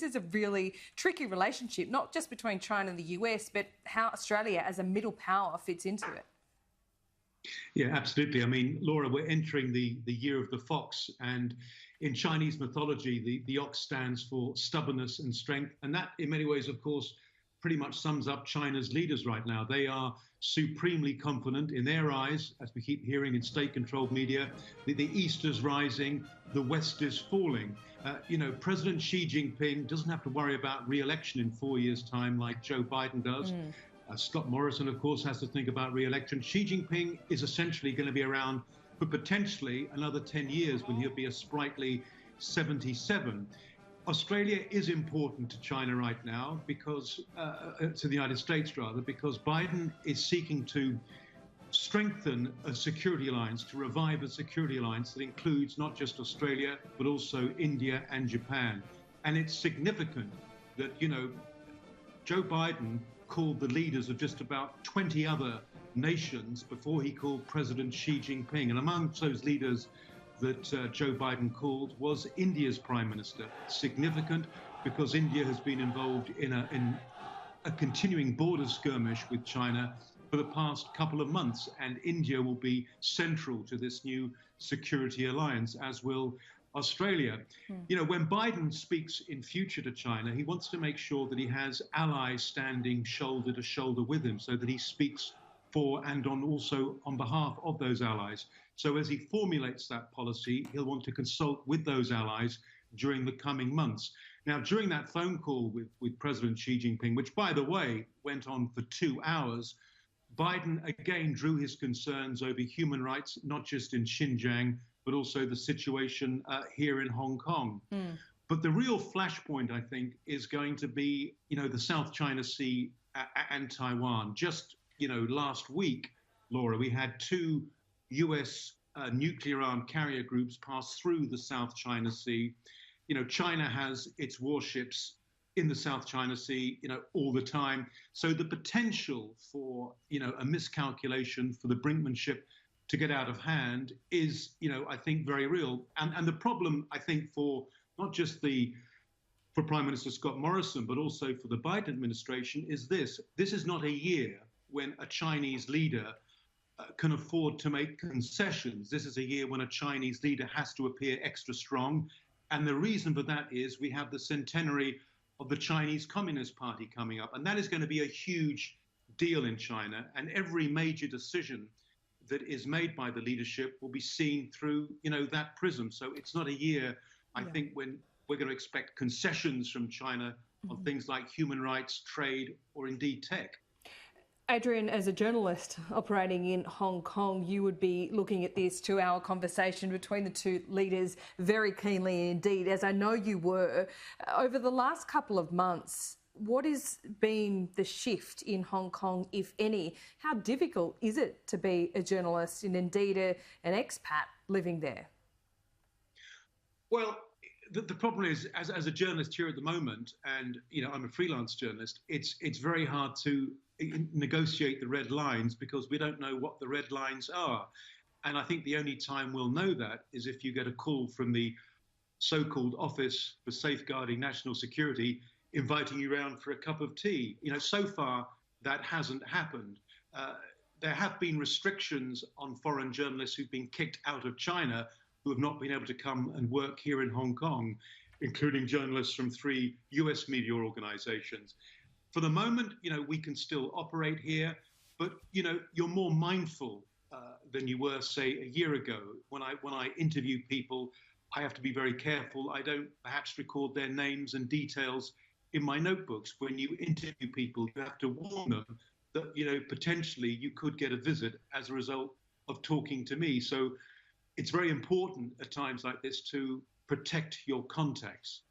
is a really tricky relationship, not just between China and the US, but how Australia as a middle power fits into it. Yeah, absolutely. I mean, Laura, we're entering the year of the fox, and in Chinese mythology, the ox stands for stubbornness and strength. And that, in many ways, of course, pretty much sums up China's leaders right now. They are supremely confident in their eyes, as we keep hearing in state-controlled media. The East is rising, the West is falling. President Xi Jinping doesn't have to worry about re-election in 4 years' time like Joe Biden does. Scott Morrison, of course, has to think about re-election. Xi Jinping is essentially going to be around for potentially another 10 years when he'll be a sprightly 77. Australia is important to China right now because, to the United States rather, because Biden is seeking to strengthen a security alliance, to revive a security alliance that includes not just Australia, but also India and Japan. And it's significant that, Joe Biden called the leaders of just about 20 other nations before he called President Xi Jinping. And among those leaders that Joe Biden called was India's Prime Minister. Significant because India has been involved in a continuing border skirmish with China for the past couple of months, and India will be central to this new security alliance, as will Australia. When Biden speaks in future to China, he wants to make sure that he has allies standing shoulder to shoulder with him, so that he speaks for and also on behalf of those allies. So as he formulates that policy, he'll want to consult with those allies during the coming months. Now, during that phone call with President Xi Jinping, which, by the way, went on for 2 hours, Biden again drew his concerns over human rights, not just in Xinjiang, but also the situation here in Hong Kong. But the real flashpoint, I think, is going to be, the South China Sea and Taiwan. Just, last week, Laura, we had 2 U.S. nuclear-armed carrier groups pass through the South China Sea. China has its warships in the South China Sea, all the time. So the potential for, a miscalculation, for the brinkmanship to get out of hand is, I think, very real. And the problem, I think, for not just for Prime Minister Scott Morrison, but also for the Biden administration is this. This is not a year when a Chinese leader can afford to make concessions. This is a year when a Chinese leader has to appear extra strong. And the reason for that is we have the centenary of the Chinese Communist Party coming up. And that is going to be a huge deal in China. And every major decision that is made by the leadership will be seen through, that prism. So it's not a year, I think, when we're going to expect concessions from China on things like human rights, trade, or indeed tech. Adrian, as a journalist operating in Hong Kong, you would be looking at this 2-hour conversation between the two leaders very keenly indeed, as I know you were. Over the last couple of months, what has been the shift in Hong Kong, if any? How difficult is it to be a journalist and indeed an expat living there? Well, the problem is, as a journalist here at the moment, and I'm a freelance journalist, it's very hard to negotiate the red lines because we don't know what the red lines are. And I think the only time we'll know that is if you get a call from the so-called Office for Safeguarding National Security inviting you around for a cup of tea. So far that hasn't happened. There have been restrictions on foreign journalists who've been kicked out of China who have not been able to come and work here in Hong Kong, including journalists from 3 US media organizations. For the moment, we can still operate here, but, you're more mindful than you were, say, a year ago. When I interview people, I have to be very careful. I don't perhaps record their names and details in my notebooks. When you interview people, you have to warn them that, potentially you could get a visit as a result of talking to me. So it's very important at times like this to protect your contacts.